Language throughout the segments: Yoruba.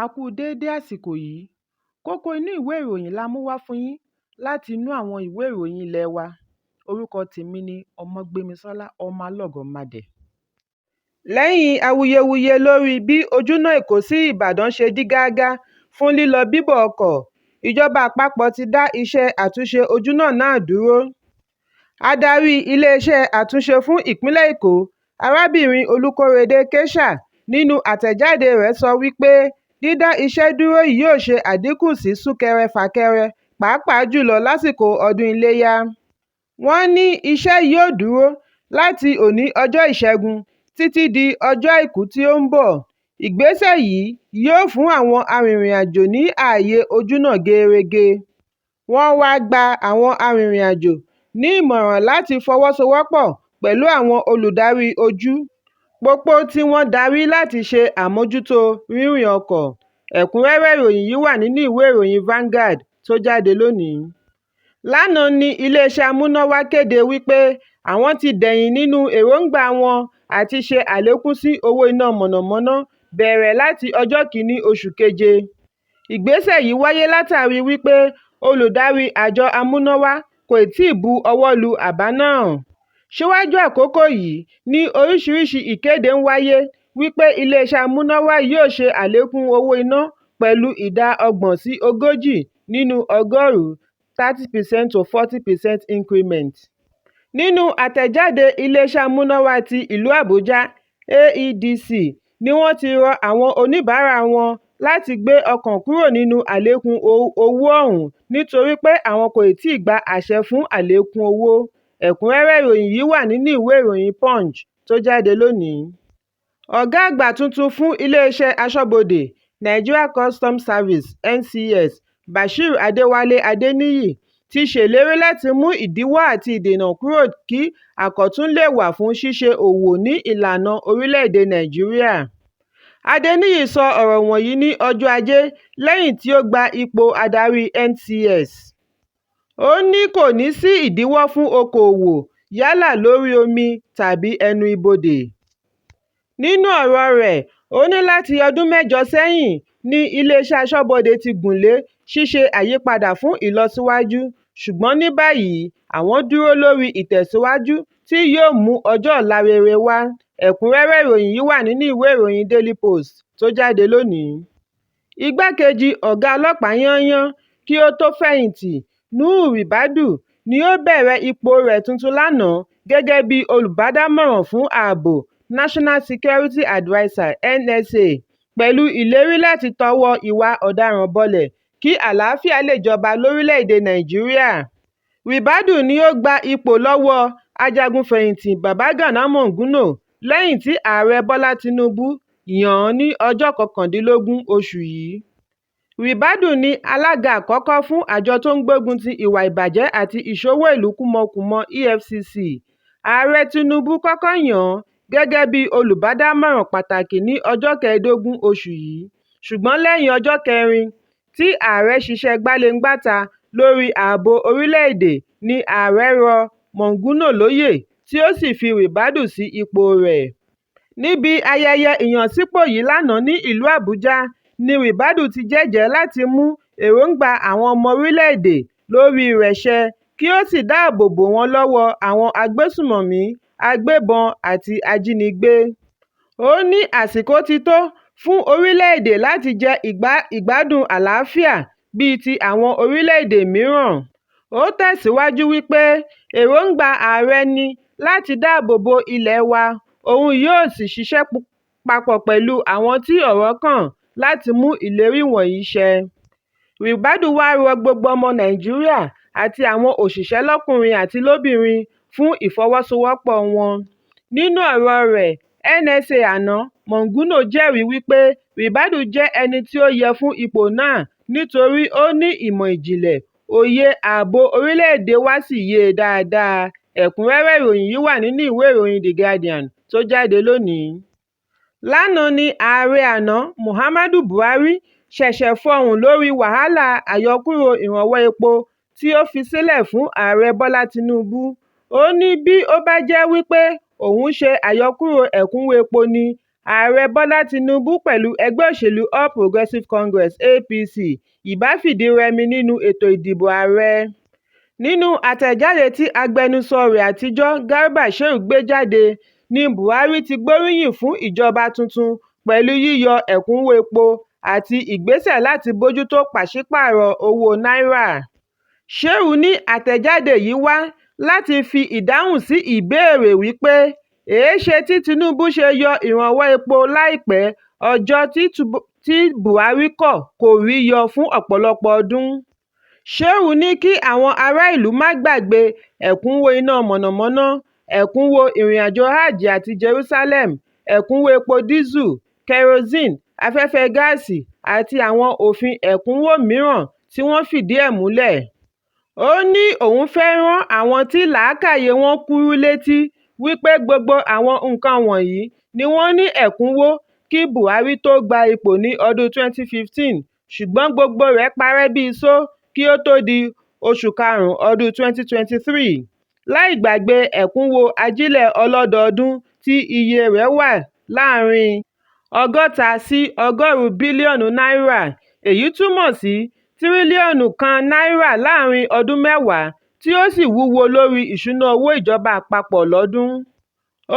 A kú déédé àsìkò yìí. Kókó inú ìwé ìròyìn la mú wá fún yín láti inú àwọn ìwé ìròyìn ilé wa. Orúkọ tèmi ni Ọmọgbémisọ́lá ọmọ Alọ́gọ̀madẹ̀. Lẹ́yìn awuyewuye lórí bí ojúnà Èkó sí Ìbàdàn ṣe dí gágá fún lílọ bíbọ̀ ọkọ̀, ìjọba àpapọ̀ ti dá iṣẹ́ àtúnṣe ojúnà náà dúró. Adarí iléeṣẹ́ àtúnṣe fún ìpínlẹ̀ Èkó, arábìnrin Olúkóredé Kesha, nínú àtẹ̀jáde rẹ̀ sọ wípé dídá iṣẹ́ dúró yìí yóò ṣe àdínkù sí súnkẹrẹ-fàkẹrẹ pàápàá jùlọ lásìkò ọdún Iléyá. Wọ́n ní iṣẹ́ yóò dúró láti òní ọjọ́ Ìṣẹ́gun títí di ọjọ́ Àìkú tí ó ń bọ̀. Ìgbésẹ̀ yìí yóò fún àwọn arìnrìn-àjò ní ààyè ojúnà gerege. Wọ́n wá gba àwọn arìnrìn-àjò ní ìmọ̀ràn láti fọwọ́sowọ́pọ̀ pẹ̀lú àwọn olùdarí ojú pópó tí wọ́n darí láti ṣe àmójútó rírìn ọkọ̀. Ẹ̀kúnrẹ́rẹ́ ìròyìn yìí wà nínú ìwé ìròyìn Vanguard tó jáde lónìí. Lánàá ni iléeṣẹ́ amúnáwá kéde wípé àwọn ti dẹ̀yìn nínú èròǹgbà wọn àti ṣe àlékún sí owó iná mọ̀nàmọ́ná bẹ̀rẹ̀ láti ọjọ́ 1 oṣù keje. Ìgbésẹ̀ yìí wáyé látàrí wípé olùdarí àjọ amúnáwá kò tíì bu ọwọ́ lu àbá náà. Síwájú àkókò yìí ní oríṣiríṣi ìkéde ń wáyé wípé iléeṣẹ́ amúnáwá yóò ṣe àlékún owó iná pẹ̀lú ìdá 30 sí 40 nínú ọgọ́rùn-ún 30% to 40% increment. Nínú àtẹ̀jáde iléeṣẹ́ amúnáwá ti ìlú Àbújá AEDC ni wọ́n ti rọ àwọn oníbàárà wọn láti gbé ọkàn kúrò nínú àlékún owó ọ̀hún nítorí pé àwọn kò tíì gba àṣẹ fún àlékún owó. Ẹ̀kúnrẹ́rẹ́ ìròyìn yìí wà nínú ìwé ìròyìn Punch tó jáde lónìí. Ọ̀gá àgbà tuntun fún iléeṣẹ́ aṣọ́bodè Nigeria Customs Service NCS Bashir Adéwálé Adéníyì ti ṣèlérí láti mú ìdíwọ́ àti ìdènà kúrò kí àkótún lè wà fún ṣíṣe òwò ní ìlànà orílẹ̀-èdè Nàìjíríà. Adéníyì sọ ọ̀rọ̀ wọ̀nyí ní ọjọ́ Ajé lẹ́yìn tí ó gba ipò adarí NCS. Ó ní kò ní sí ìdíwọ́ fún okòòwò yálà lórí omi tàbí ẹnu ibodè. Nínú ọ̀rọ̀ rẹ̀, ó ní láti ọdún 8 sẹ́yìn ní iléeṣẹ́ aṣọ́bodè ti gùnlé ṣíṣe àyípadà fún ìlọsíwájú, ṣùgbọ́n ní báyìí àwọn dúró lórí ìtẹ̀síwájú tí yóò mú ọjọ́ ọ̀la rere wá. Ẹ̀kúnrẹ́rẹ́ ìròyìn yìí wà nínú ìwé ìròyìn Daily Post tó jáde lónìí. Igbákejì ọ̀gá ọlọ́pàá yányán kí ó tó fẹ̀yìntì, Nuhu Ribadu ni ó bẹ̀rẹ̀ ipò rẹ̀ tuntun lánàá gẹ́gẹ́ bí olùbádámọ̀ràn fún ààbò National Security Adviser NSA, pẹ̀lú ìlérí láti tọwọ́ ìwà ọ̀daràn bọlẹ̀ kí àlàáfíà lè jọba lórílẹ̀-èdè Nàìjíríà. Ribadu ni ó gba ipò lọ́wọ́ ajagunfẹ̀yìntì Babagana Monguno lẹ́yìn tí Ààrẹ Bọ́lá Tinubu yàn án ní ọjọ́ 19 oṣù yìí. Ribadu ni alága àkọ́kọ́ fún àjọ tó ń gbógun ti ìwà ìbàjẹ́ àti ìṣòwò ìlú kúmọkùmọ EFCC. Ààrẹ Tinubu kọ́kọ́ yàn án gẹ́gẹ́ bí olùbádámọ̀ràn pàtàkì ní ọjọ́ 15 oṣù yìí, ṣùgbọ́n lẹ́yìn ọjọ́ 4 tí ààrẹ ṣiṣẹ́ gbáléǹgbàta lórí ààbò orílẹ̀-èdè ni ààrẹ rọ Monguno lóyè tí ó sì fi Ribadu sí ipò rẹ̀. Níbi ayẹyẹ ìyànsípò yìí lánàá ní ìlú Àbújá ni Ribadu ti jẹ́jẹ̀ẹ́ láti mú èròǹgbà àwọn ọmọ orílẹ̀-èdè lórí rẹ̀ ṣẹ kí ó sì dáàbò bò wọ́n lọ́wọ́ àwọn agbésùmọ̀mí, agbébọn àti ajínigbé. Ó ní àsìkò ti tó fún orílẹ̀-èdè láti jẹ ìgbádùn àlàáfíà bíi ti àwọn orílẹ̀-èdè mìíràn. Ó tẹ̀síwájú wípé èròǹgbà ààrẹ ni láti dáàbò bo ilẹ̀ wa, òun yóò sì ṣiṣẹ́ papọ̀ pẹ̀lú àwọn tí ọ̀rọ̀ kàn láti mú ìlérí wọ̀nyí ṣẹ. Ribadu wá rọ gbogbo ọmọ Nàìjíríà àti àwọn òṣìṣẹ́ lọ́kùnrin àti lóbìnrin fún ìfọwọ́sowọ́pọ̀ wọn. Nínú ọ̀rọ̀ rẹ̀, NSA àná, Monguno jẹ́rìí wípé Ribadu jẹ́ ẹni tí ó yẹ fún ipò náà nítorí ó ní ìmọ̀ ìjìnlẹ̀, òye ààbò orílẹ̀-èdè wa sì yé e dáadáa. Ẹ̀kúnrẹ́rẹ́ ìròyìn yìí wà nínú ìwé ìròyìn The Guardian tó jáde lónìí. Lánàá ni ààrẹ àná Muhammadu Buhari ṣẹ̀ṣẹ̀ fọhùn lórí wàhálà àyọkúrò ìrànwọ́ epo tí ó fi sílẹ̀ fún ààrẹ Bọ́lá Tinubu. Ó ní bí ó bá jẹ́ wípé òun ṣe àyọkúrò ẹ̀kúnwó epo ni ààrẹ bọ́lá tinubu pẹ̀lú ẹgbẹ́ òṣèlú all progressives congress apc ìbá fìdí rẹmi nínú ètò ìdìbò ààrẹ. Nínú àtẹ̀jáde tí agbẹnusọ rẹ̀ àtijọ́ Garba Shehu gbé jáde ní Buhari ti gbóríyìn fún ìjọba tuntun pẹ̀lú yíyọ ẹ̀kúnwó epo àti ìgbésẹ̀ láti bójútó pàṣípààrọ̀ owó náírà. Shehu ní àtẹ̀jáde yìí wá láti fi ìdáhùn sí ìbéèrè wípé èéṣe tí Tinubu ṣe yọ ìrànwọ́ epo láìpẹ́ ọjọ́ tí Buhari kò rí yọ fún ọ̀pọ̀lọpọ̀ ọdún. Shehu ní kí àwọn ará ìlú má gbàgbé ẹ̀kúnwó iná mọ̀nàmọ́ná, ẹ̀kúnwó ìrìnàjò hajj àti Jerusalem, ẹ̀kúnwó epo dísù, kerosene, afẹ́fẹ́ gáàsì àti àwọn òfin ẹ̀kúnwó mìíràn tí wọ́n fìdí ẹ̀ múlẹ̀. Ó ní òun fẹ́ rán àwọn tí làákàyè wọn kúrú létí wípé gbogbo àwọn nǹkan wọ̀nyí ni wọ́n ní ẹ̀kúnwó kí Buhari tó gba ipò ní ọdún 2015, ṣùgbọ́n gbogbo rẹ̀ parẹ́ bí iṣó kí ó tó di oṣù karùn-ún ọdún 2023, láì gbàgbé ẹ̀kúnwó ajílẹ̀ ọlọ́dọọdún tí iye rẹ̀ wà láàárín 60 sí 100 bílíọ̀nù náírà, èyí túmọ̀ sí tírílíọ̀nù kan náírà láàárín ọdún mẹ́wàá, tí ó sì wúwo lórí ìṣúná owó ìjọba àpapọ̀ lọ́dún.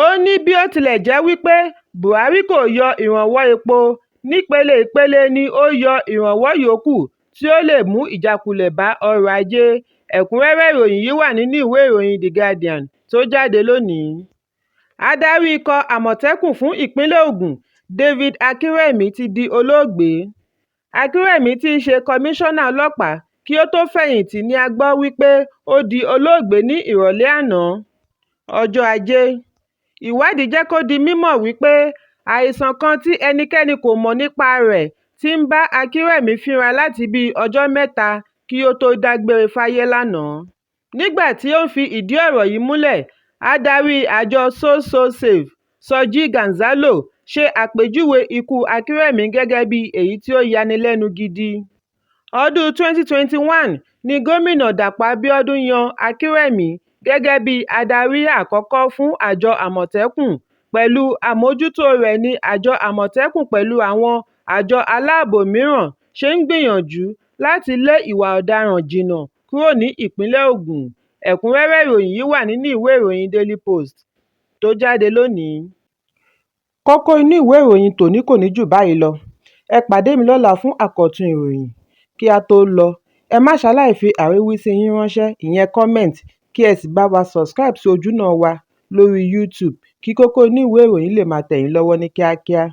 Ó ní bí ó tilẹ̀ jẹ́ wípé Buhari kò yọ ìrànwọ́ epo, nípele ìpele ni ó yọ ìrànwọ́ yòókù tí ó lè mú ìjákulẹ̀ bá ọrọ̀ ajé. Ẹ̀kúnrẹ́rẹ́ ìròyìn yìí wà nínú ìwé ìròyìn The Guardian tó jáde lónìí. Adarí ikọ̀ Àmọ̀tẹ́kùn fún ìpínlẹ̀ Ògùn, David Akínrẹ̀mí ti di olóògbé. Akínrẹ̀mí tí í ṣe kọmíṣánná ọlọ́pàá kí ó tó fẹ̀yìntì ni a gbọ́ wípé ó di olóògbé ní ìrọ̀lẹ́ àná, ọjọ́ Ajé. Ìwádìí jẹ́ kó di mímọ̀ wípé àìsàn kan tí ẹnikẹ́ni kò mọ̀ nípa rẹ̀ ti ń bá Akínrẹ̀mí fínra láti bí ọjọ́ mẹ́ta kí ó tó dágbére fáyé lánàá. Nígbà tí ó ń fi ìdí ọ̀rọ̀ yìí múlẹ̀, adarí àjọ So-So-Safe, Sọjí Gonzalo, ṣe àpèjúwe ikú Akínrẹ̀mí gẹ́gẹ́ bí èyí tí ó yanilẹ́nu gidi. Ọdún 2021 ni gómìnà Dàpọ̀ Abíọ́dún yan Akínrẹ̀mí gẹ́gẹ́ bí adarí àkọ́kọ́ fún àjọ Àmọ̀tẹ́kùn. Pẹ̀lú àmójútó rẹ̀ ni àjọ Àmọ̀tẹ́kùn pẹ̀lú àwọn àjọ aláàbò mìíràn ṣe ń gbìyànjú láti lé ìwà ọ̀daràn jìnnà kúrò ní ìpínlẹ̀ Ògùn. Ẹ̀kúnrẹ́rẹ́ ìròyìn yìí wà nínú ìwé ìròyìn Daily Post tó jáde lónìí. Kókó inú ìwé ìròyìn tòní kò ní jù báyìí lọ. Ẹ pàdé mi lọ́la fún àkọ́tún ìròyìn. Kí a tó lọ, ẹ má ṣaláì fi àríwísí yín ránṣẹ́, ìyẹn comment, kí ẹ sì bá wa subscribe sí ojúnà wa lórí YouTube kí Kókó Inú Ìwé Ìròyìn lè máa tẹ̀ yín lọ́wọ́ ní kíákíá.